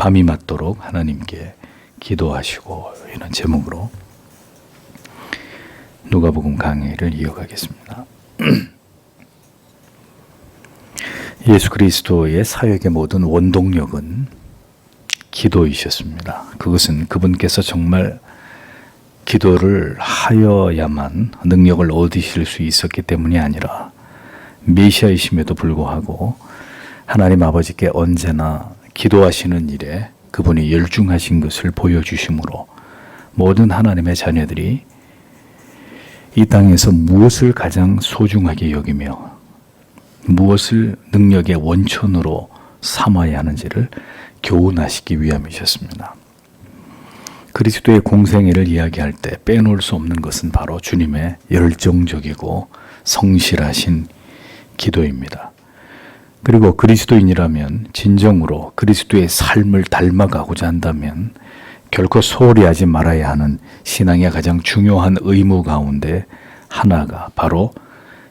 밤이 맞도록 하나님께 기도하시고 이런 제목으로 누가복음 강의를 이어가겠습니다. 예수 그리스도의 사역의 모든 원동력은 기도이셨습니다. 그것은 그분께서 정말 기도를 하여야만 능력을 얻으실 수 있었기 때문이 아니라 메시아이심에도 불구하고 하나님 아버지께 언제나 기도하시는 일에 그분이 열중하신 것을 보여주심으로 모든 하나님의 자녀들이 이 땅에서 무엇을 가장 소중하게 여기며 무엇을 능력의 원천으로 삼아야 하는지를 교훈하시기 위함이셨습니다. 그리스도의 공생애를 이야기할 때 빼놓을 수 없는 것은 바로 주님의 열정적이고 성실하신 기도입니다. 그리고 그리스도인이라면 진정으로 그리스도의 삶을 닮아가고자 한다면 결코 소홀히 하지 말아야 하는 신앙의 가장 중요한 의무 가운데 하나가 바로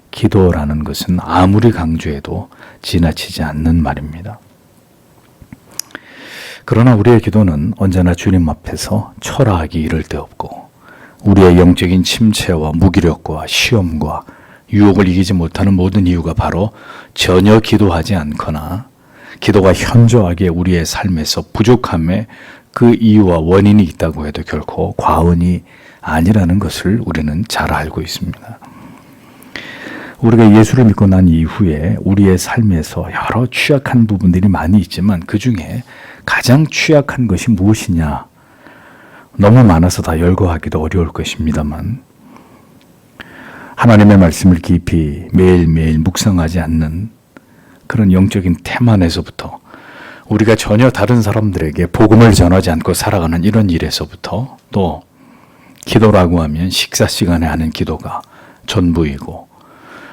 기도라는 것은 아무리 강조해도 지나치지 않는 말입니다. 그러나 우리의 기도는 언제나 주님 앞에서 초라하기 이를 데 없고 우리의 영적인 침체와 무기력과 시험과 유혹을 이기지 못하는 모든 이유가 바로 전혀 기도하지 않거나 기도가 현저하게 우리의 삶에서 부족함에 그 이유와 원인이 있다고 해도 결코 과언이 아니라는 것을 우리는 잘 알고 있습니다. 우리가 예수를 믿고 난 이후에 우리의 삶에서 여러 취약한 부분들이 많이 있지만 그 중에 가장 취약한 것이 무엇이냐? 너무 많아서 다 열거하기도 어려울 것입니다만 하나님의 말씀을 깊이 매일매일 묵상하지 않는 그런 영적인 태만에서부터 우리가 전혀 다른 사람들에게 복음을 전하지 않고 살아가는 이런 일에서부터 또 기도라고 하면 식사 시간에 하는 기도가 전부이고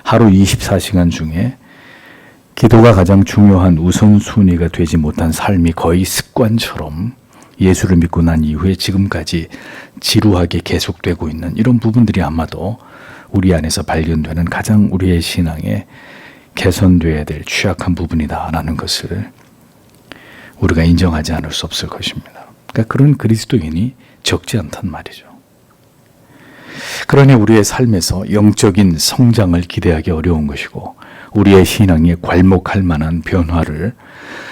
하루 24시간 중에 기도가 가장 중요한 우선순위가 되지 못한 삶이 거의 습관처럼 예수를 믿고 난 이후에 지금까지 지루하게 계속되고 있는 이런 부분들이 아마도 우리 안에서 발견되는 가장 우리의 신앙에 개선되어야 될 취약한 부분이다라는 것을 우리가 인정하지 않을 수 없을 것입니다. 그러니까 그런 그리스도인이 적지 않단 말이죠. 그러니 우리의 삶에서 영적인 성장을 기대하기 어려운 것이고 우리의 신앙이 괄목할 만한 변화를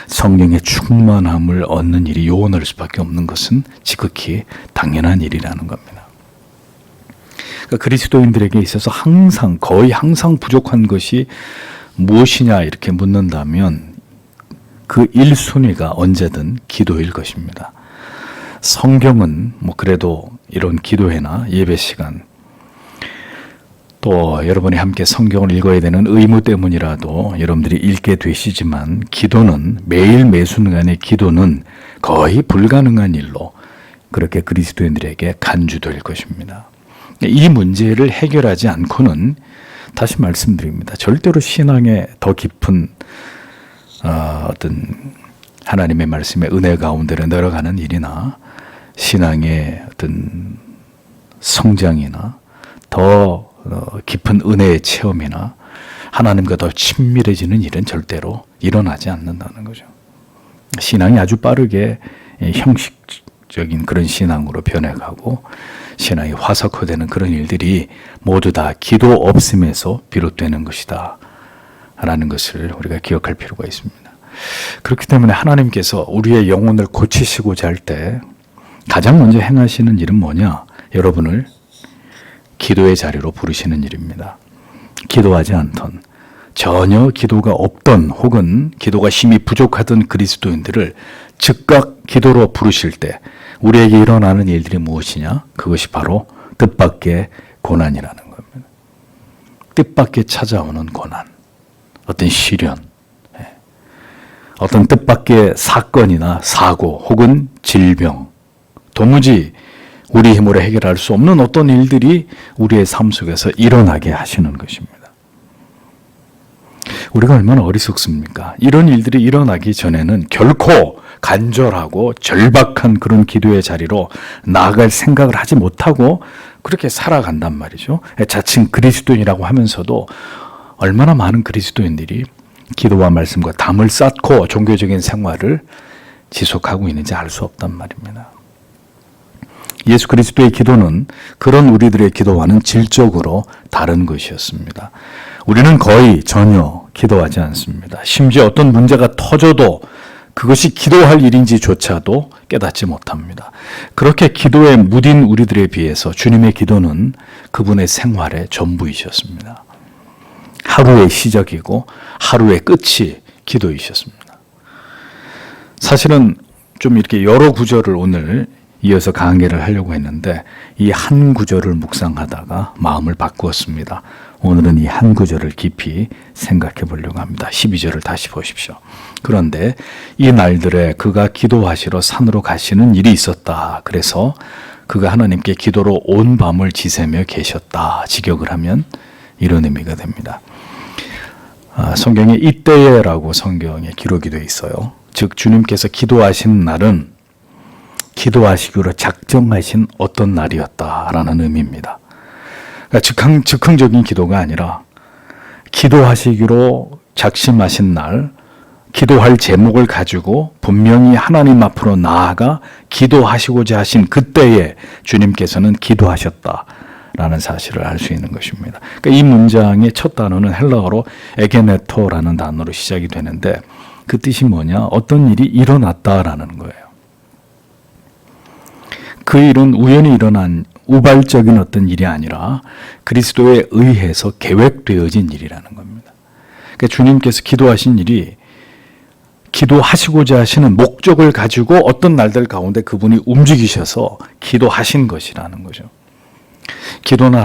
성령의 충만함을 얻는 일이 요원할 수밖에 없는 것은 지극히 당연한 일이라는 겁니다. 그러니까 그리스도인들에게 있어서 거의 항상 부족한 것이 무엇이냐 이렇게 묻는다면 그 1순위가 언제든 기도일 것입니다. 성경은 그래도 이런 기도회나 예배 시간 또 여러분이 함께 성경을 읽어야 되는 의무 때문이라도 여러분들이 읽게 되시지만 기도는 매일 매순간의 기도는 거의 불가능한 일로 그렇게 그리스도인들에게 간주될 것입니다. 이 문제를 해결하지 않고는 다시 말씀드립니다. 절대로 신앙의 더 깊은 어떤 하나님의 말씀의 은혜 가운데로 내려가는 일이나 신앙의 어떤 성장이나 더 깊은 은혜의 체험이나 하나님과 더 친밀해지는 일은 절대로 일어나지 않는다는 거죠. 신앙이 아주 빠르게 형식적인 그런 신앙으로 변해가고 신앙이 화석화되는 그런 일들이 모두 다 기도 없음에서 비롯되는 것이다 라는 것을 우리가 기억할 필요가 있습니다. 그렇기 때문에 하나님께서 우리의 영혼을 고치시고자 할 때 가장 먼저 행하시는 일은 뭐냐? 여러분을 기도의 자리로 부르시는 일입니다. 기도하지 않던, 전혀 기도가 없던 혹은 기도가 힘이 부족하던 그리스도인들을 즉각 기도로 부르실 때 우리에게 일어나는 일들이 무엇이냐? 그것이 바로 뜻밖의 고난이라는 겁니다. 뜻밖의 찾아오는 고난, 어떤 시련, 어떤 뜻밖의 사건이나 사고 혹은 질병, 도무지 우리 힘으로 해결할 수 없는 어떤 일들이 우리의 삶 속에서 일어나게 하시는 것입니다. 우리가 얼마나 어리석습니까? 이런 일들이 일어나기 전에는 결코 간절하고 절박한 그런 기도의 자리로 나아갈 생각을 하지 못하고 그렇게 살아간단 말이죠. 자칭 그리스도인이라고 하면서도 얼마나 많은 그리스도인들이 기도와 말씀과 담을 쌓고 종교적인 생활을 지속하고 있는지 알 수 없단 말입니다. 예수 그리스도의 기도는 그런 우리들의 기도와는 질적으로 다른 것이었습니다. 우리는 거의 전혀 기도하지 않습니다. 심지어 어떤 문제가 터져도 그것이 기도할 일인지조차도 깨닫지 못합니다. 그렇게 기도에 무딘 우리들에 비해서 주님의 기도는 그분의 생활의 전부이셨습니다. 하루의 시작이고 하루의 끝이 기도이셨습니다. 사실은 좀 이렇게 여러 구절을 오늘 이어서 강의를 하려고 했는데 이 한 구절을 묵상하다가 마음을 바꾸었습니다. 오늘은 이 한 구절을 깊이 생각해 보려고 합니다. 12절을 다시 보십시오. 그런데 이 날들에 그가 기도하시러 산으로 가시는 일이 있었다. 그래서 그가 하나님께 기도로 온 밤을 지새며 계셨다. 직역을 하면 이런 의미가 됩니다. 성경에 이때에라고 성경에 기록이 되어 있어요. 즉 주님께서 기도하신 날은 기도하시기로 작정하신 어떤 날이었다라는 의미입니다. 그러니까 즉흥적인 기도가 아니라 기도하시기로 작심하신 날, 기도할 제목을 가지고 분명히 하나님 앞으로 나아가 기도하시고자 하신 그때에 주님께서는 기도하셨다라는 사실을 알 수 있는 것입니다. 그러니까 이 문장의 첫 단어는 헬라어로 에게네토라는 단어로 시작이 되는데 그 뜻이 뭐냐? 어떤 일이 일어났다라는 거예요. 그 일은 우연히 일어난 우발적인 어떤 일이 아니라 그리스도에 의해서 계획되어진 일이라는 겁니다. 그러니까 주님께서 기도하신 일이 기도하시고자 하시는 목적을 가지고 어떤 날들 가운데 그분이 움직이셔서 기도하신 것이라는 거죠. 기도나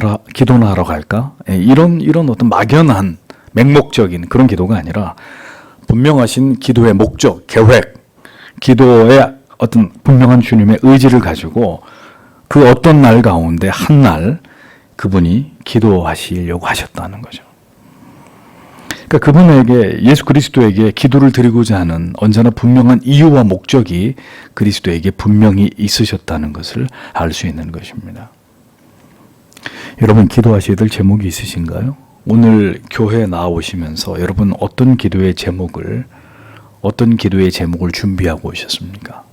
하러 갈까? 이런 어떤 막연한 맹목적인 그런 기도가 아니라 분명하신 기도의 목적, 계획, 기도의 어떤 분명한 주님의 의지를 가지고 그 어떤 날 가운데 한 날 그분이 기도하시려고 하셨다는 거죠. 그러니까 그분에게 예수 그리스도에게 기도를 드리고자 하는 언제나 분명한 이유와 목적이 그리스도에게 분명히 있으셨다는 것을 알 수 있는 것입니다. 여러분 기도하셔야 될 제목이 있으신가요? 오늘 교회에 나오시면서 여러분 어떤 기도의 제목을 준비하고 오셨습니까?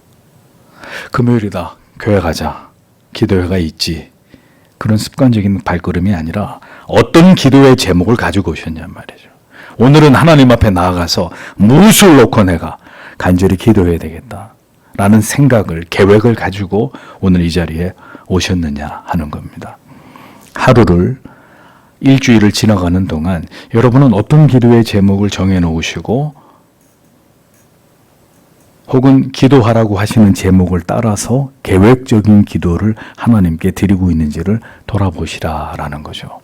금요일이다. 교회 가자. 기도회가 있지. 그런 습관적인 발걸음이 아니라 어떤 기도의 제목을 가지고 오셨냔 말이죠. 오늘은 하나님 앞에 나아가서 무엇을 놓고 내가 간절히 기도해야 되겠다. 라는 생각을, 계획을 가지고 오늘 이 자리에 오셨느냐 하는 겁니다. 하루를, 일주일을 지나가는 동안 여러분은 어떤 기도의 제목을 정해 놓으시고 혹은 기도하라고 하시는 제목을 따라서 계획적인 기도를 하나님께 드리고 있는지를 돌아보시라라는 거죠.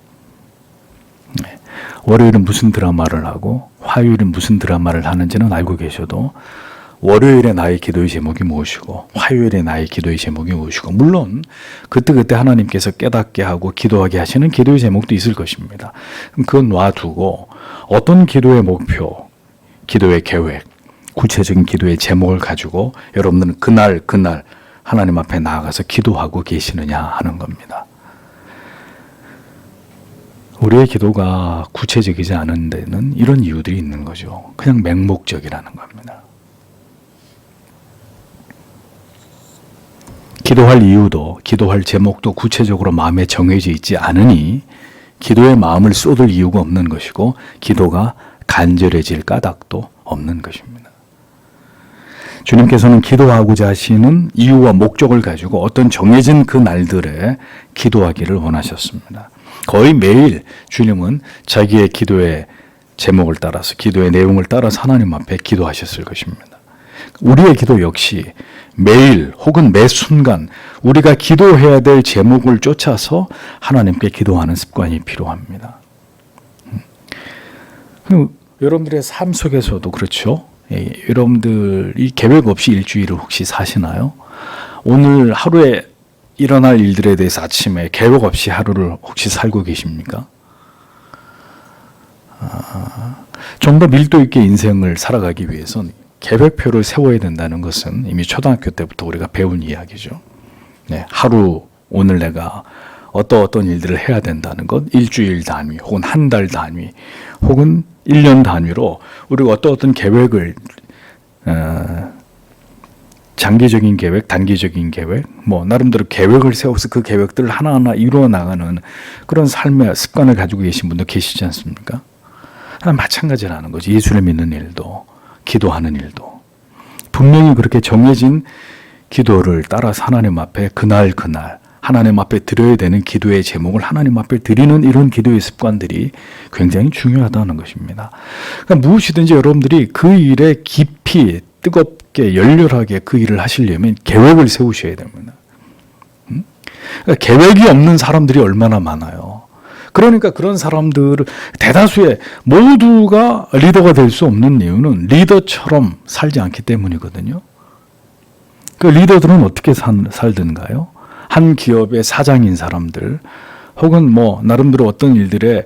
네. 월요일은 무슨 드라마를 하고 화요일은 무슨 드라마를 하는지는 알고 계셔도 월요일에 나의 기도의 제목이 무엇이고 화요일에 나의 기도의 제목이 무엇이고 물론 그때그때 하나님께서 깨닫게 하고 기도하게 하시는 기도의 제목도 있을 것입니다. 그건 놔두고 어떤 기도의 목표, 기도의 계획, 구체적인 기도의 제목을 가지고 여러분들은 그날 하나님 앞에 나아가서 기도하고 계시느냐 하는 겁니다. 우리의 기도가 구체적이지 않은 데는 이런 이유들이 있는 거죠. 그냥 맹목적이라는 겁니다. 기도할 이유도 기도할 제목도 구체적으로 마음에 정해져 있지 않으니 기도에 마음을 쏟을 이유가 없는 것이고 기도가 간절해질 까닭도 없는 것입니다. 주님께서는 기도하고자 하시는 이유와 목적을 가지고 어떤 정해진 그 날들에 기도하기를 원하셨습니다. 거의 매일 주님은 자기의 기도의 제목을 따라서 기도의 내용을 따라서 하나님 앞에 기도하셨을 것입니다. 우리의 기도 역시 매일 혹은 매 순간 우리가 기도해야 될 제목을 쫓아서 하나님께 기도하는 습관이 필요합니다. 여러분들의 삶 속에서도 그렇죠. 여러분들이 계획 없이 일주일을 혹시 사시나요? 오늘 하루에 일어날 일들에 대해서 아침에 계획 없이 하루를 혹시 살고 계십니까? 좀 더 밀도 있게 인생을 살아가기 위해서는 계획표를 세워야 된다는 것은 이미 초등학교 때부터 우리가 배운 이야기죠. 네, 하루 오늘 내가 어떤 일들을 해야 된다는 것, 일주일 단위 혹은 한 달 단위 혹은 1년 단위로 우리가 어떤 계획을 장기적인 계획, 단기적인 계획, 뭐 나름대로 계획을 세워서 그 계획들을 하나하나 이루어 나가는 그런 삶의 습관을 가지고 계신 분도 계시지 않습니까? 마찬가지라는 거죠. 예수를 믿는 일도, 기도하는 일도. 분명히 그렇게 정해진 기도를 따라서 하나님 앞에 그날 하나님 앞에 드려야 되는 기도의 제목을 하나님 앞에 드리는 이런 기도의 습관들이 굉장히 중요하다는 것입니다. 그러니까 무엇이든지 여러분들이 그 일에 깊이 뜨겁게 열렬하게 그 일을 하시려면 계획을 세우셔야 됩니다. 그러니까 계획이 없는 사람들이 얼마나 많아요. 그러니까 그런 사람들 대다수의 모두가 리더가 될 수 없는 이유는 리더처럼 살지 않기 때문이거든요. 그 리더들은 어떻게 살든가요? 한 기업의 사장인 사람들 혹은 뭐 나름대로 어떤 일들에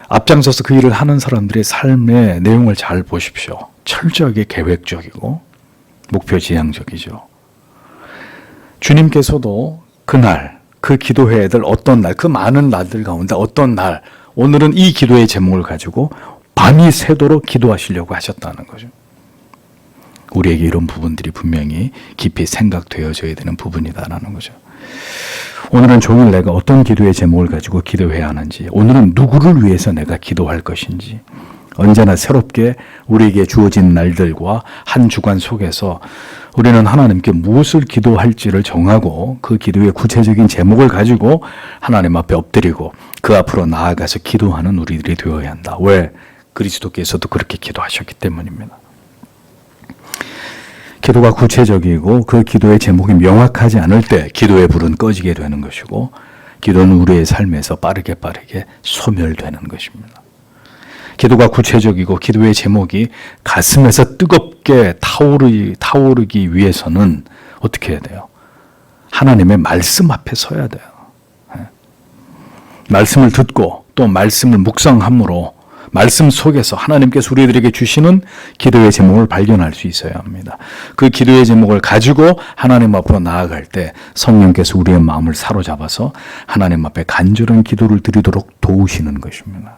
앞장서서 그 일을 하는 사람들의 삶의 내용을 잘 보십시오. 철저하게 계획적이고 목표 지향적이죠. 주님께서도 그날 그 기도회들 어떤 날, 그 많은 날들 가운데 어떤 날, 오늘은 이 기도의 제목을 가지고 밤이 새도록 기도하시려고 하셨다는 거죠. 우리에게 이런 부분들이 분명히 깊이 생각되어져야 되는 부분이다라는 거죠. 오늘은 종일 내가 어떤 기도의 제목을 가지고 기도해야 하는지, 오늘은 누구를 위해서 내가 기도할 것인지, 언제나 새롭게 우리에게 주어진 날들과 한 주간 속에서 우리는 하나님께 무엇을 기도할지를 정하고 그 기도의 구체적인 제목을 가지고 하나님 앞에 엎드리고 그 앞으로 나아가서 기도하는 우리들이 되어야 한다. 왜? 그리스도께서도 그렇게 기도하셨기 때문입니다. 기도가 구체적이고 그 기도의 제목이 명확하지 않을 때 기도의 불은 꺼지게 되는 것이고 기도는 우리의 삶에서 빠르게 소멸되는 것입니다. 기도가 구체적이고 기도의 제목이 가슴에서 뜨겁게 타오르기 위해서는 어떻게 해야 돼요? 하나님의 말씀 앞에 서야 돼요. 말씀을 듣고 또 말씀을 묵상함으로 말씀 속에서 하나님께서 우리들에게 주시는 기도의 제목을 발견할 수 있어야 합니다. 그 기도의 제목을 가지고 하나님 앞으로 나아갈 때 성령께서 우리의 마음을 사로잡아서 하나님 앞에 간절한 기도를 드리도록 도우시는 것입니다.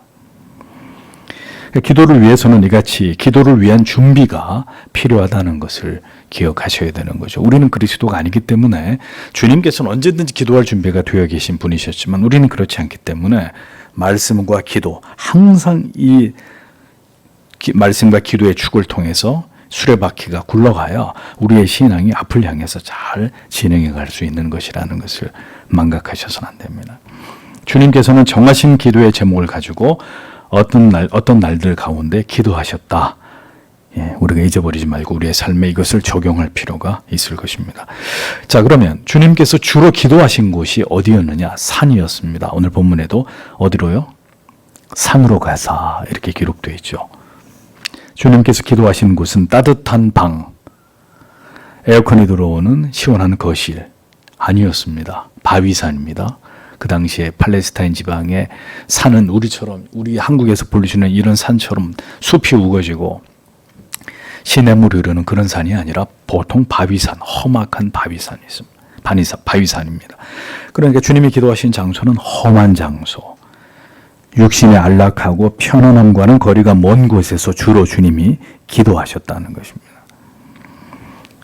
기도를 위해서는 이같이 기도를 위한 준비가 필요하다는 것을 기억하셔야 되는 거죠. 우리는 그리스도가 아니기 때문에 주님께서는 언제든지 기도할 준비가 되어 계신 분이셨지만 우리는 그렇지 않기 때문에 말씀과 기도, 항상 이 말씀과 기도의 축을 통해서 수레바퀴가 굴러가야 우리의 신앙이 앞을 향해서 잘 진행해 갈 수 있는 것이라는 것을 망각하셔서는 안 됩니다. 주님께서는 정하신 기도의 제목을 가지고 어떤 날들 가운데 기도하셨다. 우리가 잊어버리지 말고 우리의 삶에 이것을 적용할 필요가 있을 것입니다. 자, 그러면 주님께서 주로 기도하신 곳이 어디였느냐? 산이었습니다. 오늘 본문에도 어디로요? 산으로 가사 이렇게 기록되어 있죠. 주님께서 기도하신 곳은 따뜻한 방, 에어컨이 들어오는 시원한 거실 아니었습니다. 바위산입니다. 그 당시에 팔레스타인 지방의 산은 우리 한국에서 볼 수 있는 이런 산처럼 숲이 우거지고 시냇물이 흐르는 그런 산이 아니라 보통 바위산, 험악한 바위산이 있습니다. 바위산입니다. 그러니까 주님이 기도하신 장소는 험한 장소, 육신의 안락하고 편안함과는 거리가 먼 곳에서 주로 주님이 기도하셨다는 것입니다.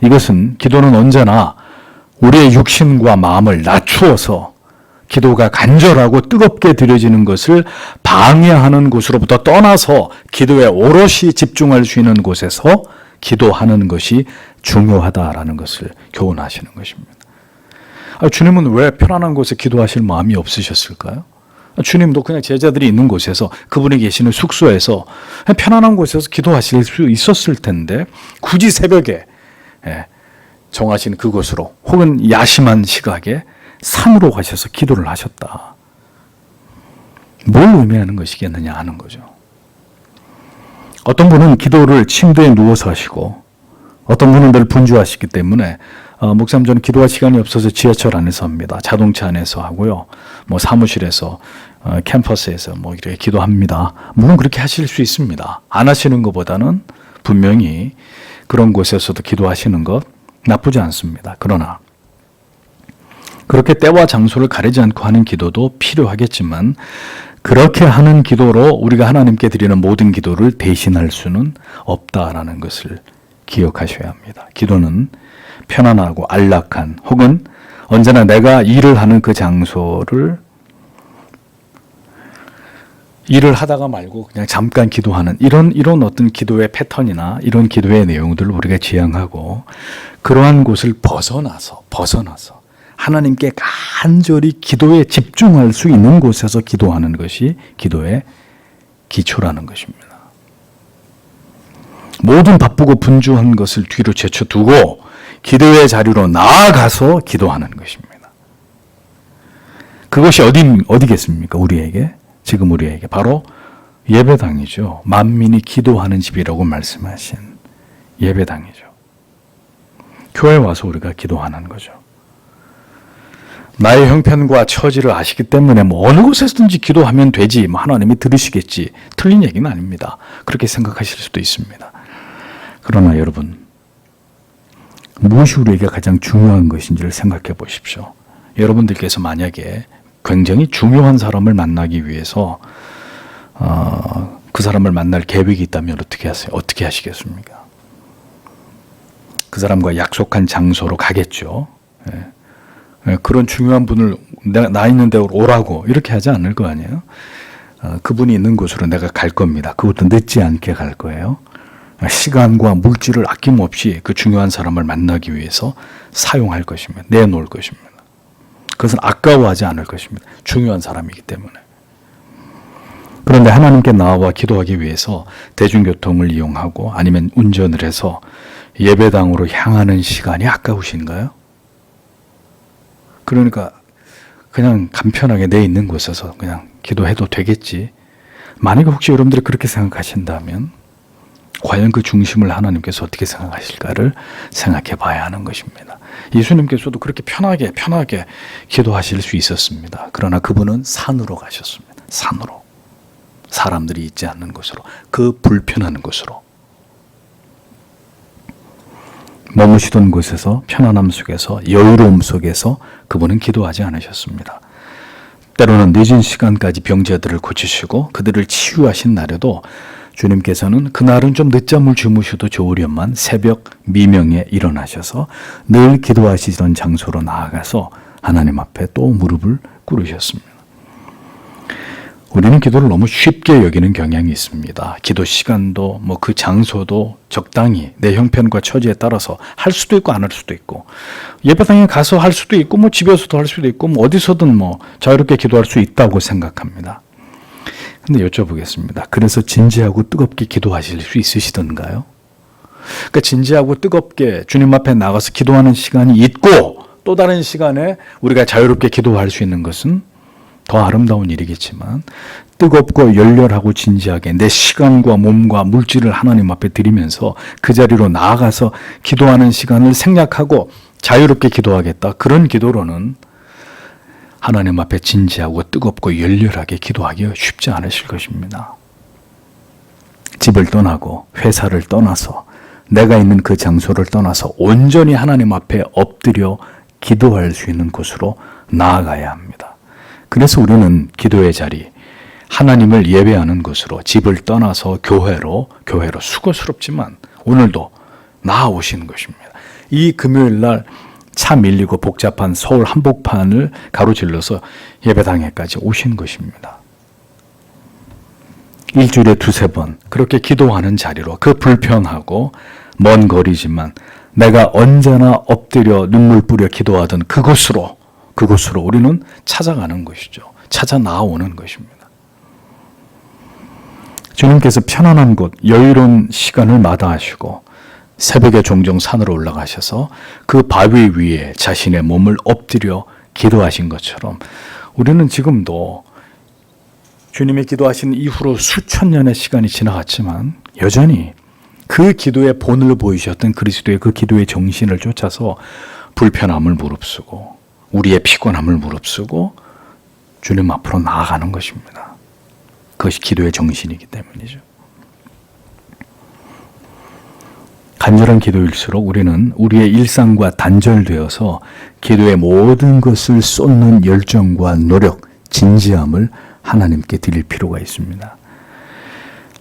이것은 기도는 언제나 우리의 육신과 마음을 낮추어서 기도가 간절하고 뜨겁게 드려지는 것을 방해하는 곳으로부터 떠나서 기도에 오롯이 집중할 수 있는 곳에서 기도하는 것이 중요하다라는 것을 교훈하시는 것입니다. 주님은 왜 편안한 곳에 기도하실 마음이 없으셨을까요? 주님도 그냥 제자들이 있는 곳에서 그분이 계시는 숙소에서 편안한 곳에서 기도하실 수 있었을 텐데 굳이 새벽에 정하신 그곳으로 혹은 야심한 시각에 산으로 가셔서 기도를 하셨다. 뭘 의미하는 것이겠느냐 하는 거죠. 어떤 분은 기도를 침대에 누워서 하시고 어떤 분은 늘 분주하시기 때문에 목사님 저는 기도할 시간이 없어서 지하철 안에서 합니다. 자동차 안에서 하고요. 뭐 사무실에서 캠퍼스에서 뭐 이렇게 기도합니다. 물론 그렇게 하실 수 있습니다. 안 하시는 것보다는 분명히 그런 곳에서도 기도하시는 것 나쁘지 않습니다. 그러나 그렇게 때와 장소를 가리지 않고 하는 기도도 필요하겠지만 그렇게 하는 기도로 우리가 하나님께 드리는 모든 기도를 대신할 수는 없다라는 것을 기억하셔야 합니다. 기도는 편안하고 안락한, 혹은 언제나 내가 일을 하는 그 장소를 일을 하다가 말고 그냥 잠깐 기도하는 이런 어떤 기도의 패턴이나 이런 기도의 내용들을 우리가 지향하고, 그러한 곳을 벗어나서 하나님께 간절히 기도에 집중할 수 있는 곳에서 기도하는 것이 기도의 기초라는 것입니다. 모든 바쁘고 분주한 것을 뒤로 제쳐두고 기도의 자리로 나아가서 기도하는 것입니다. 그것이 어디겠습니까? 우리에게, 지금 우리에게 바로 예배당이죠. 만민이 기도하는 집이라고 말씀하신 예배당이죠. 교회에 와서 우리가 기도하는 거죠. 나의 형편과 처지를 아시기 때문에 어느 곳에서든지 기도하면 되지, 하나님이 들으시겠지, 틀린 얘기는 아닙니다. 그렇게 생각하실 수도 있습니다. 그러나 여러분, 무엇이 우리에게 가장 중요한 것인지를 생각해 보십시오. 여러분들께서 만약에 굉장히 중요한 사람을 만나기 위해서 그 사람을 만날 계획이 있다면 어떻게 하세요? 어떻게 하시겠습니까? 그 사람과 약속한 장소로 가겠죠. 그런 중요한 분을 나 있는 데로 오라고 이렇게 하지 않을 거 아니에요. 그분이 있는 곳으로 내가 갈 겁니다. 그것도 늦지 않게 갈 거예요. 시간과 물질을 아낌없이 그 중요한 사람을 만나기 위해서 사용할 것입니다. 내놓을 것입니다. 그것은 아까워하지 않을 것입니다. 중요한 사람이기 때문에. 그런데 하나님께 나와 기도하기 위해서 대중교통을 이용하고 아니면 운전을 해서 예배당으로 향하는 시간이 아까우신가요? 그러니까 그냥 간편하게 내 있는 곳에서 그냥 기도해도 되겠지. 만약에 혹시 여러분들이 그렇게 생각하신다면 과연 그 중심을 하나님께서 어떻게 생각하실까를 생각해 봐야 하는 것입니다. 예수님께서도 그렇게 편하게 기도하실 수 있었습니다. 그러나 그분은 산으로 가셨습니다. 산으로. 사람들이 있지 않는 곳으로. 그 불편한 곳으로. 머무시던 곳에서, 편안함 속에서, 여유로움 속에서 그분은 기도하지 않으셨습니다. 때로는 늦은 시간까지 병자들을 고치시고 그들을 치유하신 날에도 주님께서는 그날은 좀 늦잠을 주무셔도 좋으련만 새벽 미명에 일어나셔서 늘 기도하시던 장소로 나아가서 하나님 앞에 또 무릎을 꿇으셨습니다. 우리는 기도를 너무 쉽게 여기는 경향이 있습니다. 기도 시간도 그 장소도 적당히 내 형편과 처지에 따라서 할 수도 있고 안 할 수도 있고, 예배당에 가서 할 수도 있고 집에서도 할 수도 있고 어디서든 자유롭게 기도할 수 있다고 생각합니다. 근데 여쭤보겠습니다. 그래서 진지하고 뜨겁게 기도하실 수 있으시던가요? 그러니까 진지하고 뜨겁게 주님 앞에 나가서 기도하는 시간이 있고 또 다른 시간에 우리가 자유롭게 기도할 수 있는 것은 더 아름다운 일이겠지만, 뜨겁고 열렬하고 진지하게 내 시간과 몸과 물질을 하나님 앞에 드리면서 그 자리로 나아가서 기도하는 시간을 생략하고 자유롭게 기도하겠다. 그런 기도로는 하나님 앞에 진지하고 뜨겁고 열렬하게 기도하기가 쉽지 않으실 것입니다. 집을 떠나고 회사를 떠나서 내가 있는 그 장소를 떠나서 온전히 하나님 앞에 엎드려 기도할 수 있는 곳으로 나아가야 합니다. 그래서 우리는 기도의 자리, 하나님을 예배하는 곳으로, 집을 떠나서 교회로 수고스럽지만 오늘도 나아오시는 것입니다. 이 금요일 날 차 밀리고 복잡한 서울 한복판을 가로질러서 예배당에까지 오신 것입니다. 일주일에 2-3번 그렇게 기도하는 자리로, 그 불편하고 먼 거리지만 내가 언제나 엎드려 눈물 뿌려 기도하던 그곳으로 우리는 찾아가는 것이죠. 찾아 나아오는 것입니다. 주님께서 편안한 곳, 여유로운 시간을 마다하시고 새벽에 종종 산으로 올라가셔서 그 바위 위에 자신의 몸을 엎드려 기도하신 것처럼 우리는 지금도 주님이 기도하신 이후로 수천 년의 시간이 지나갔지만 여전히 그 기도의 본을 보이셨던 그리스도의 그 기도의 정신을 쫓아서 불편함을 무릅쓰고 우리의 피곤함을 무릅쓰고 주님 앞으로 나아가는 것입니다. 그것이 기도의 정신이기 때문이죠. 간절한 기도일수록 우리는 우리의 일상과 단절되어서 기도의 모든 것을 쏟는 열정과 노력, 진지함을 하나님께 드릴 필요가 있습니다.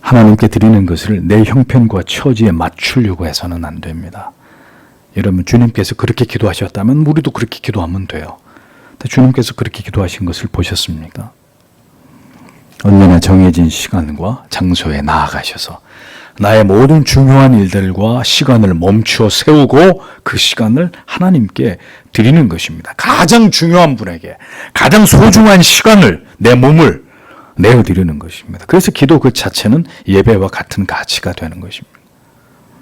하나님께 드리는 것을 내 형편과 처지에 맞추려고 해서는 안 됩니다. 여러분 주님께서 그렇게 기도하셨다면 우리도 그렇게 기도하면 돼요. 주님께서 그렇게 기도하신 것을 보셨습니까? 언제나 정해진 시간과 장소에 나아가셔서 나의 모든 중요한 일들과 시간을 멈추어 세우고 그 시간을 하나님께 드리는 것입니다. 가장 중요한 분에게 가장 소중한 시간을, 내 몸을 내어드리는 것입니다. 그래서 기도 그 자체는 예배와 같은 가치가 되는 것입니다.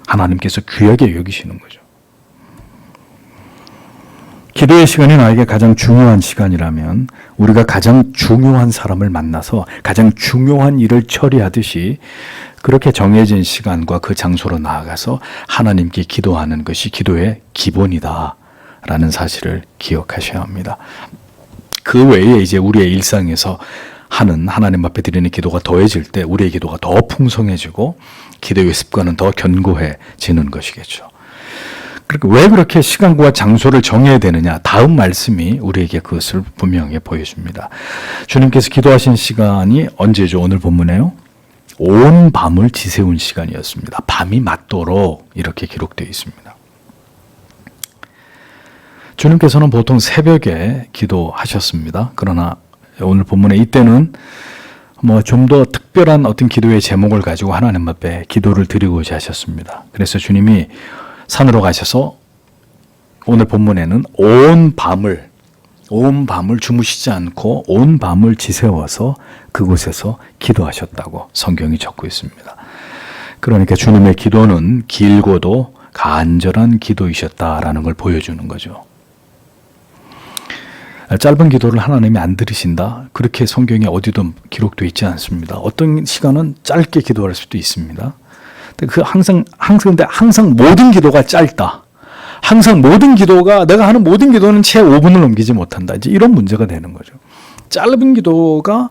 하나님께서 귀하게 여기시는 거죠. 기도의 시간이 나에게 가장 중요한 시간이라면 우리가 가장 중요한 사람을 만나서 가장 중요한 일을 처리하듯이 그렇게 정해진 시간과 그 장소로 나아가서 하나님께 기도하는 것이 기도의 기본이다라는 사실을 기억하셔야 합니다. 그 외에 이제 우리의 일상에서 하는 하나님 앞에 드리는 기도가 더해질 때 우리의 기도가 더 풍성해지고 기도의 습관은 더 견고해지는 것이겠죠. 그러니까 왜 그렇게 시간과 장소를 정해야 되느냐? 다음 말씀이 우리에게 그것을 분명히 보여줍니다. 주님께서 기도하신 시간이 언제죠? 오늘 본문에요. 온 밤을 지새운 시간이었습니다. 밤이 맞도록 이렇게 기록되어 있습니다. 주님께서는 보통 새벽에 기도하셨습니다. 그러나 오늘 본문에 이때는 좀 더 특별한 어떤 기도의 제목을 가지고 하나님 앞에 기도를 드리고자 하셨습니다. 그래서 주님이 산으로 가셔서 오늘 본문에는 온 밤을 주무시지 않고 온 밤을 지새워서 그곳에서 기도하셨다고 성경이 적고 있습니다. 그러니까 주님의 기도는 길고도 간절한 기도이셨다라는 걸 보여주는 거죠. 짧은 기도를 하나님이 안 들으신다? 그렇게 성경에 어디도 기록되어 있지 않습니다. 어떤 시간은 짧게 기도할 수도 있습니다. 근데 항상 모든 기도가 짧다. 항상 내가 하는 모든 기도는 채 5분을 넘기지 못한다. 이제 이런 문제가 되는 거죠. 짧은 기도가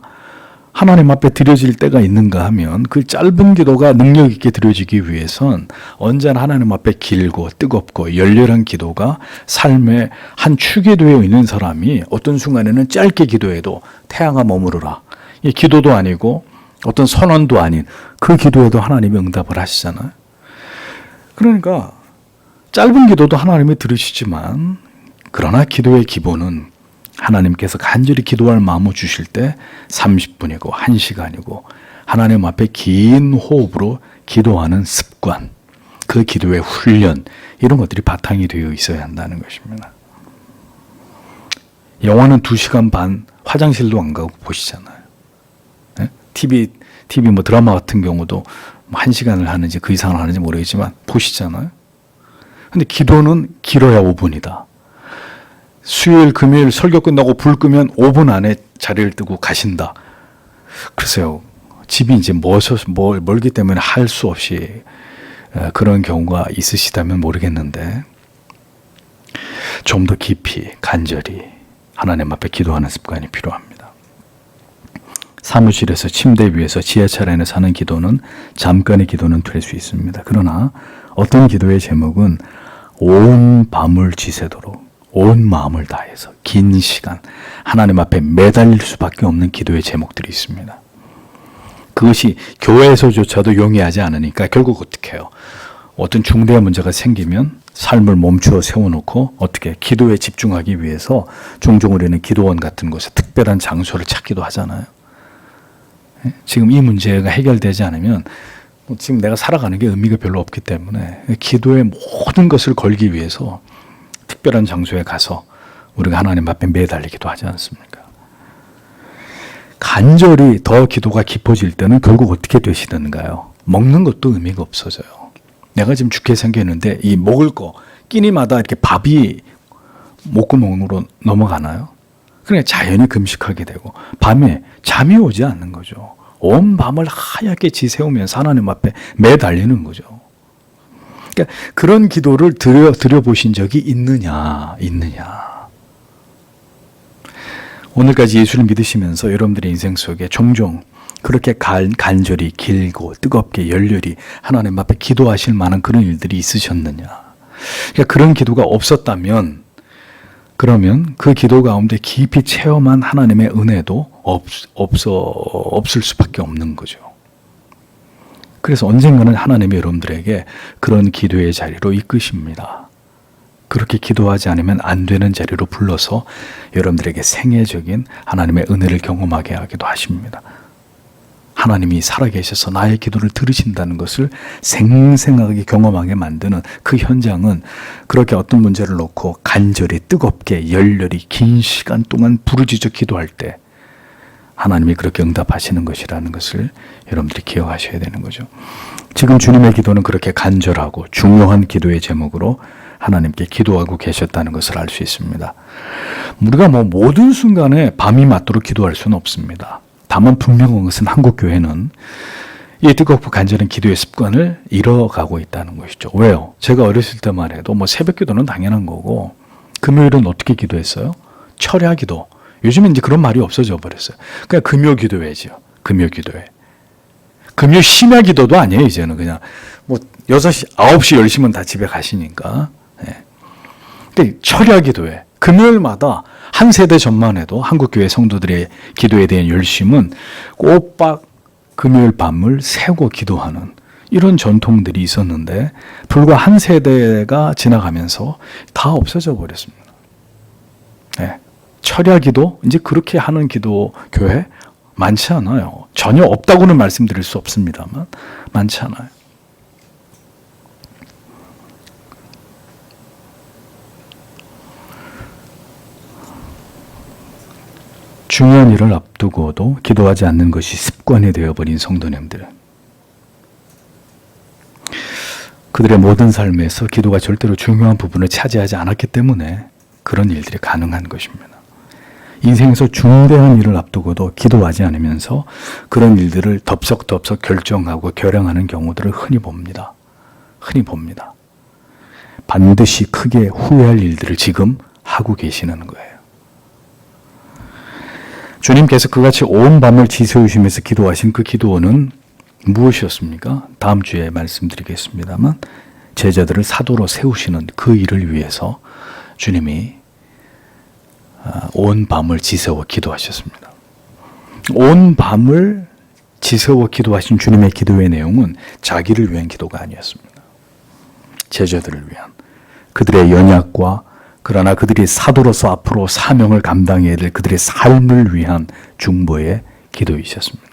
하나님 앞에 드려질 때가 있는가 하면 그 짧은 기도가 능력 있게 드려지기 위해선 언제나 하나님 앞에 길고 뜨겁고 열렬한 기도가 삶의 한 축이 되어 있는 사람이 어떤 순간에는 짧게 기도해도 태양아 머무르라. 이 기도도 아니고 어떤 선언도 아닌 그 기도에도 하나님이 응답을 하시잖아요. 그러니까 짧은 기도도 하나님이 들으시지만 그러나 기도의 기본은 하나님께서 간절히 기도할 마음을 주실 때 30분이고 1시간이고 하나님 앞에 긴 호흡으로 기도하는 습관, 그 기도의 훈련 이런 것들이 바탕이 되어 있어야 한다는 것입니다. 영화는 2시간 반 화장실도 안 가고 보시잖아요. 네? TV 드라마 같은 경우도 1시간을 하는지 그 이상을 하는지 모르겠지만 보시잖아요. 근데 기도는 길어야 5분이다. 수요일, 금요일 설교 끝나고 불 끄면 5분 안에 자리를 뜨고 가신다. 글쎄요, 집이 이제 멀기 때문에 할 수 없이 그런 경우가 있으시다면 모르겠는데 좀 더 깊이 간절히 하나님 앞에 기도하는 습관이 필요합니다. 사무실에서 침대 위에서 지하철 안에서 하는 기도는 잠깐의 기도는 될 수 있습니다. 그러나 어떤 기도의 제목은 온 밤을 지새도록 온 마음을 다해서 긴 시간 하나님 앞에 매달릴 수밖에 없는 기도의 제목들이 있습니다. 그것이 교회에서조차도 용이하지 않으니까 결국 어떻게 해요? 어떤 중대한 문제가 생기면 삶을 멈추어 세워놓고 어떻게 기도에 집중하기 위해서 종종 우리는 기도원 같은 곳에 특별한 장소를 찾기도 하잖아요. 지금 이 문제가 해결되지 않으면 지금 내가 살아가는 게 의미가 별로 없기 때문에 기도의 모든 것을 걸기 위해서 특별한 장소에 가서 우리가 하나님 앞에 매달리기도 하지 않습니까? 간절히 더 기도가 깊어질 때는 결국 어떻게 되시는가요? 먹는 것도 의미가 없어져요. 내가 지금 죽게 생겼는데 이 먹을 거 끼니마다 이렇게 밥이 목구멍으로 넘어가나요? 그러니까 자연히 금식하게 되고 밤에 잠이 오지 않는 거죠. 온 밤을 하얗게 지새우면서 하나님 앞에 매달리는 거죠. 그러니까 그런 기도를 드려보신 적이 있느냐. 오늘까지 예수를 믿으시면서 여러분들의 인생 속에 종종 그렇게 간절히 길고 뜨겁게 열렬히 하나님 앞에 기도하실 만한 그런 일들이 있으셨느냐. 그러니까 그런 기도가 없었다면 그러면 그 기도 가운데 깊이 체험한 하나님의 은혜도 없을 수밖에 없는 거죠. 그래서 언젠가는 하나님이 여러분들에게 그런 기도의 자리로 이끄십니다. 그렇게 기도하지 않으면 안 되는 자리로 불러서 여러분들에게 생애적인 하나님의 은혜를 경험하게 하기도 하십니다. 하나님이 살아계셔서 나의 기도를 들으신다는 것을 생생하게 경험하게 만드는 그 현장은 그렇게 어떤 문제를 놓고 간절히 뜨겁게 열렬히 긴 시간 동안 부르짖어 기도할 때 하나님이 그렇게 응답하시는 것이라는 것을 여러분들이 기억하셔야 되는 거죠. 지금 주님의 기도는 그렇게 간절하고 중요한 기도의 제목으로 하나님께 기도하고 계셨다는 것을 알 수 있습니다. 우리가 모든 순간에 밤이 맞도록 기도할 수는 없습니다. 다만 분명한 것은 한국교회는 이 뜨겁고 간절한 기도의 습관을 잃어가고 있다는 것이죠. 왜요? 제가 어렸을 때만 해도 새벽 기도는 당연한 거고 금요일은 어떻게 기도했어요? 철야 기도. 요즘은 이제 그런 말이 없어져 버렸어요. 그냥 금요 기도회죠. 금요 기도회. 금요 심야 기도도 아니에요, 이제는. 그냥 6시, 9시, 10시면 다 집에 가시니까. 네. 근데 철야 기도회. 금요일마다 한 세대 전만 해도 한국교회 성도들의 기도에 대한 열심은 꼬박 금요일 밤을 새고 기도하는 이런 전통들이 있었는데 불과 한 세대가 지나가면서 다 없어져 버렸습니다. 네. 철야 기도, 이제 그렇게 하는 기도 교회 많지 않아요. 전혀 없다고는 말씀드릴 수 없습니다만 많지 않아요. 중요한 일을 앞두고도 기도하지 않는 것이 습관이 되어버린 성도님들. 그들의 모든 삶에서 기도가 절대로 중요한 부분을 차지하지 않았기 때문에 그런 일들이 가능한 것입니다. 인생에서 중대한 일을 앞두고도 기도하지 않으면서 그런 일들을 덥석덥석 결정하고 결행하는 경우들을 흔히 봅니다. 반드시 크게 후회할 일들을 지금 하고 계시는 거예요. 주님께서 그같이 온 밤을 지새우시면서 기도하신 그 기도는 무엇이었습니까? 다음 주에 말씀드리겠습니다만 제자들을 사도로 세우시는 그 일을 위해서 주님이 온 밤을 지새워 기도하셨습니다. 온 밤을 지새워 기도하신 주님의 기도의 내용은 자기를 위한 기도가 아니었습니다. 제자들을 위한, 그들의 연약과 그러나 그들이 사도로서 앞으로 사명을 감당해야 될 그들의 삶을 위한 중보의 기도이셨습니다.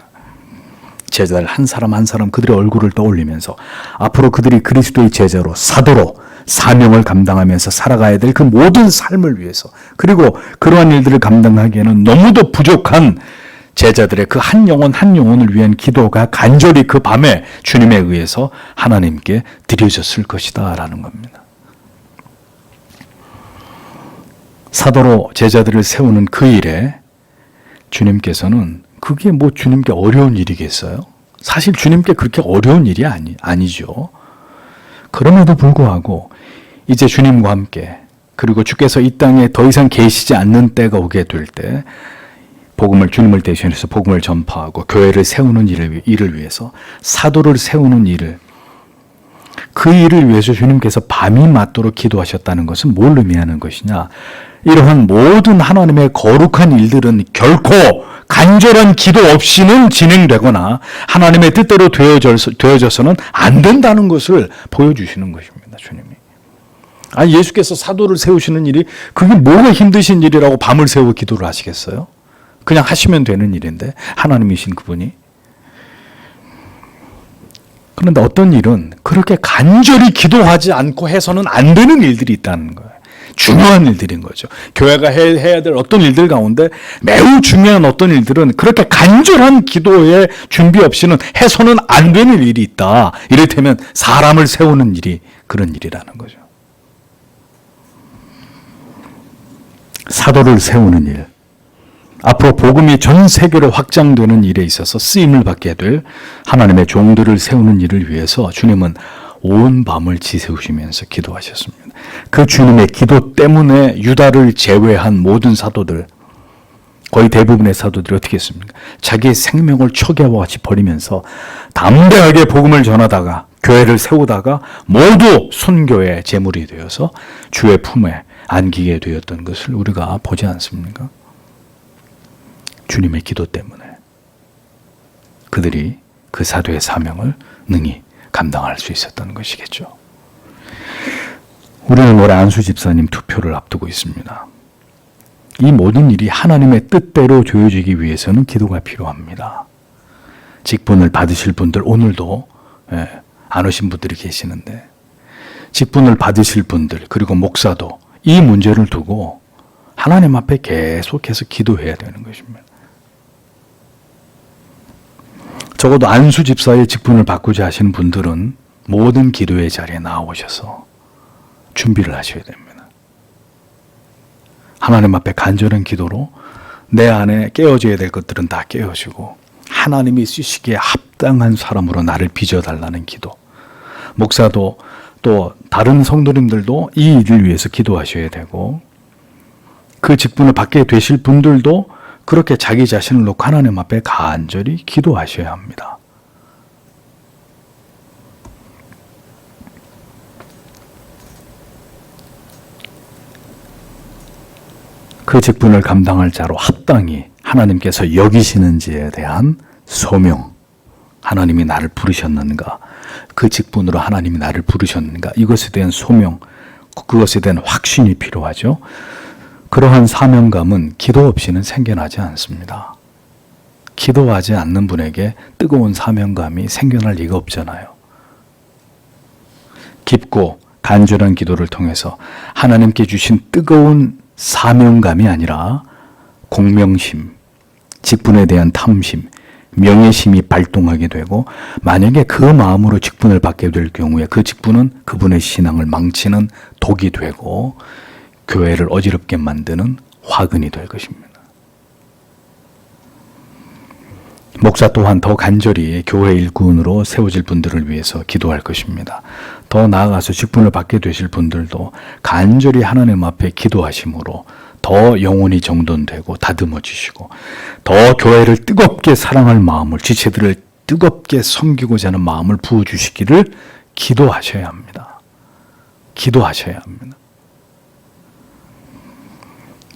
제자들 한 사람 한 사람 그들의 얼굴을 떠올리면서 앞으로 그들이 그리스도의 제자로 사도로 사명을 감당하면서 살아가야 될 그 모든 삶을 위해서, 그리고 그러한 일들을 감당하기에는 너무도 부족한 제자들의 그 한 영혼 한 영혼을 위한 기도가 간절히 그 밤에 주님에 의해서 하나님께 드려졌을 것이다 라는 겁니다. 사도로 제자들을 세우는 그 일에 주님께서는 그게 주님께 어려운 일이겠어요? 사실 주님께 그렇게 어려운 일이 아니죠. 그럼에도 불구하고 이제 주님과 함께, 그리고 주께서 이 땅에 더 이상 계시지 않는 때가 오게 될 때 주님을 대신해서 복음을 전파하고 교회를 세우는 일을 위해서, 사도를 세우는 일을, 그 일을 위해서 주님께서 밤이 맞도록 기도하셨다는 것은 뭘 의미하는 것이냐? 이러한 모든 하나님의 거룩한 일들은 결코 간절한 기도 없이는 진행되거나 하나님의 뜻대로 되어져서는 안 된다는 것을 보여주시는 것입니다. 주님이. 예수께서 사도를 세우시는 일이 그게 뭐가 힘드신 일이라고 밤을 새워 기도를 하시겠어요? 그냥 하시면 되는 일인데, 하나님이신 그분이. 그런데 어떤 일은 그렇게 간절히 기도하지 않고 해서는 안 되는 일들이 있다는 거예요. 중요한 일들인 거죠. 교회가 해야 될 어떤 일들 가운데 매우 중요한 어떤 일들은 그렇게 간절한 기도의 준비 없이는 해서는 안 되는 일이 있다. 이를테면 사람을 세우는 일이 그런 일이라는 거죠. 사도를 세우는 일, 앞으로 복음이 전 세계로 확장되는 일에 있어서 쓰임을 받게 될 하나님의 종들을 세우는 일을 위해서 주님은 온 밤을 지새우시면서 기도하셨습니다. 그 주님의 기도 때문에 유다를 제외한 모든 사도들, 거의 대부분의 사도들이 어떻게 했습니까? 자기의 생명을 초기와 같이 버리면서 담대하게 복음을 전하다가 교회를 세우다가 모두 순교의 제물이 되어서 주의 품에 안기게 되었던 것을 우리가 보지 않습니까? 주님의 기도 때문에 그들이 그 사도의 사명을 능히 감당할 수 있었던 것이겠죠. 우리는 올해 안수 집사님 투표를 앞두고 있습니다. 이 모든 일이 하나님의 뜻대로 되어지기 위해서는 기도가 필요합니다. 직분을 받으실 분들 오늘도 안 오신 분들이 계시는데 직분을 받으실 분들 그리고 목사도 이 문제를 두고 하나님 앞에 계속해서 기도해야 되는 것입니다. 적어도 안수 집사의 직분을 바꾸자 하시는 분들은 모든 기도의 자리에 나오셔서 준비를 하셔야 됩니다. 하나님 앞에 간절한 기도로 내 안에 깨어져야 될 것들은 다 깨어지고 하나님이 쓰시기에 합당한 사람으로 나를 빚어달라는 기도. 목사도 또 다른 성도님들도 이 일을 위해서 기도하셔야 되고 그 직분을 받게 되실 분들도 그렇게 자기 자신을 놓고 하나님 앞에 간절히 기도하셔야 합니다. 그 직분을 감당할 자로 합당히 하나님께서 여기시는지에 대한 소명, 하나님이 나를 부르셨는가, 그 직분으로 하나님이 나를 부르셨는가, 이것에 대한 소명, 그것에 대한 확신이 필요하죠. 그러한 사명감은 기도 없이는 생겨나지 않습니다. 기도하지 않는 분에게 뜨거운 사명감이 생겨날 리가 없잖아요. 깊고 간절한 기도를 통해서 하나님께 주신 뜨거운 사명감이 아니라 공명심, 직분에 대한 탐심, 명예심이 발동하게 되고 만약에 그 마음으로 직분을 받게 될 경우에 그 직분은 그분의 신앙을 망치는 독이 되고 교회를 어지럽게 만드는 화근이 될 것입니다. 목사 또한 더 간절히 교회 일꾼으로 세워질 분들을 위해서 기도할 것입니다. 더 나아가서 직분을 받게 되실 분들도 간절히 하나님 앞에 기도하심으로 더 영혼이 정돈되고 다듬어지시고 더 교회를 뜨겁게 사랑할 마음을, 지체들을 뜨겁게 섬기고자 하는 마음을 부어주시기를 기도하셔야 합니다. 기도하셔야 합니다.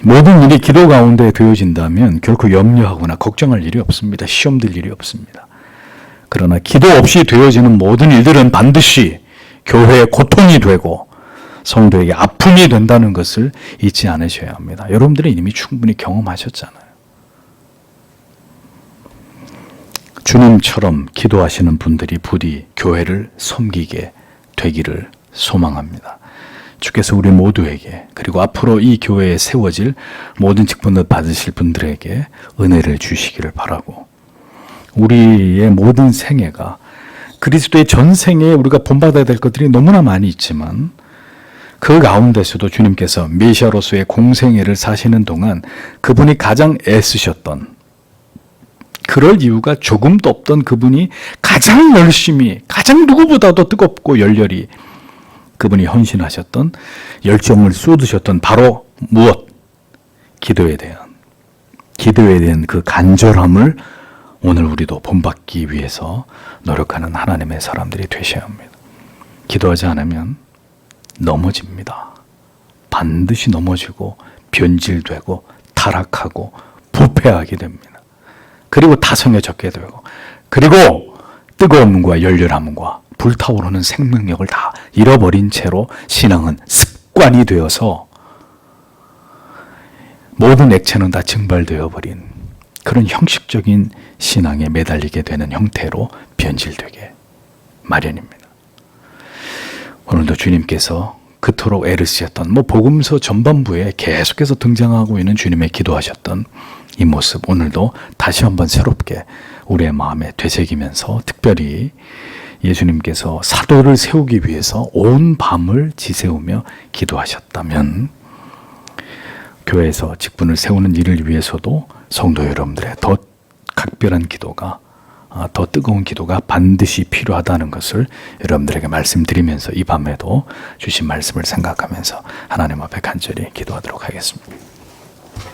모든 일이 기도 가운데 되어진다면 결코 염려하거나 걱정할 일이 없습니다. 시험 들 일이 없습니다. 그러나 기도 없이 되어지는 모든 일들은 반드시 교회의 고통이 되고 성도에게 아픔이 된다는 것을 잊지 않으셔야 합니다. 여러분들은 이미 충분히 경험하셨잖아요. 주님처럼 기도하시는 분들이 부디 교회를 섬기게 되기를 소망합니다. 주께서 우리 모두에게 그리고 앞으로 이 교회에 세워질 모든 직분을 받으실 분들에게 은혜를 주시기를 바라고 우리의 모든 생애가 그리스도의 전생에 우리가 본받아야 될 것들이 너무나 많이 있지만 그 가운데서도 주님께서 메시아로서의 공생애를 사시는 동안 그분이 가장 애쓰셨던 그럴 이유가 조금도 없던 그분이 가장 열심히 가장 누구보다도 뜨겁고 열렬히 그분이 헌신하셨던 열정을 쏟으셨던 바로 무엇? 기도에 대한 그 간절함을 오늘 우리도 본받기 위해서 노력하는 하나님의 사람들이 되셔야 합니다. 기도하지 않으면 넘어집니다. 반드시 넘어지고 변질되고 타락하고 부패하게 됩니다. 그리고 타성해졌게 되고 그리고 뜨거움과 열렬함과 불타오르는 생명력을 다 잃어버린 채로 신앙은 습관이 되어서 모든 액체는 다 증발되어 버린 그런 형식적인 신앙에 매달리게 되는 형태로 변질되게 마련입니다. 오늘도 주님께서 그토록 애를 쓰셨던 복음서 전반부에 계속해서 등장하고 있는 주님의 기도하셨던 이 모습 오늘도 다시 한번 새롭게 우리의 마음에 되새기면서 특별히 예수님께서 사도를 세우기 위해서 온 밤을 지새우며 기도하셨다면 교회에서 직분을 세우는 일을 위해서도 성도 여러분들의 더 각별한 기도가 더 뜨거운 기도가 반드시 필요하다는 것을 여러분들에게 말씀드리면서 이 밤에도 주신 말씀을 생각하면서 하나님 앞에 간절히 기도하도록 하겠습니다.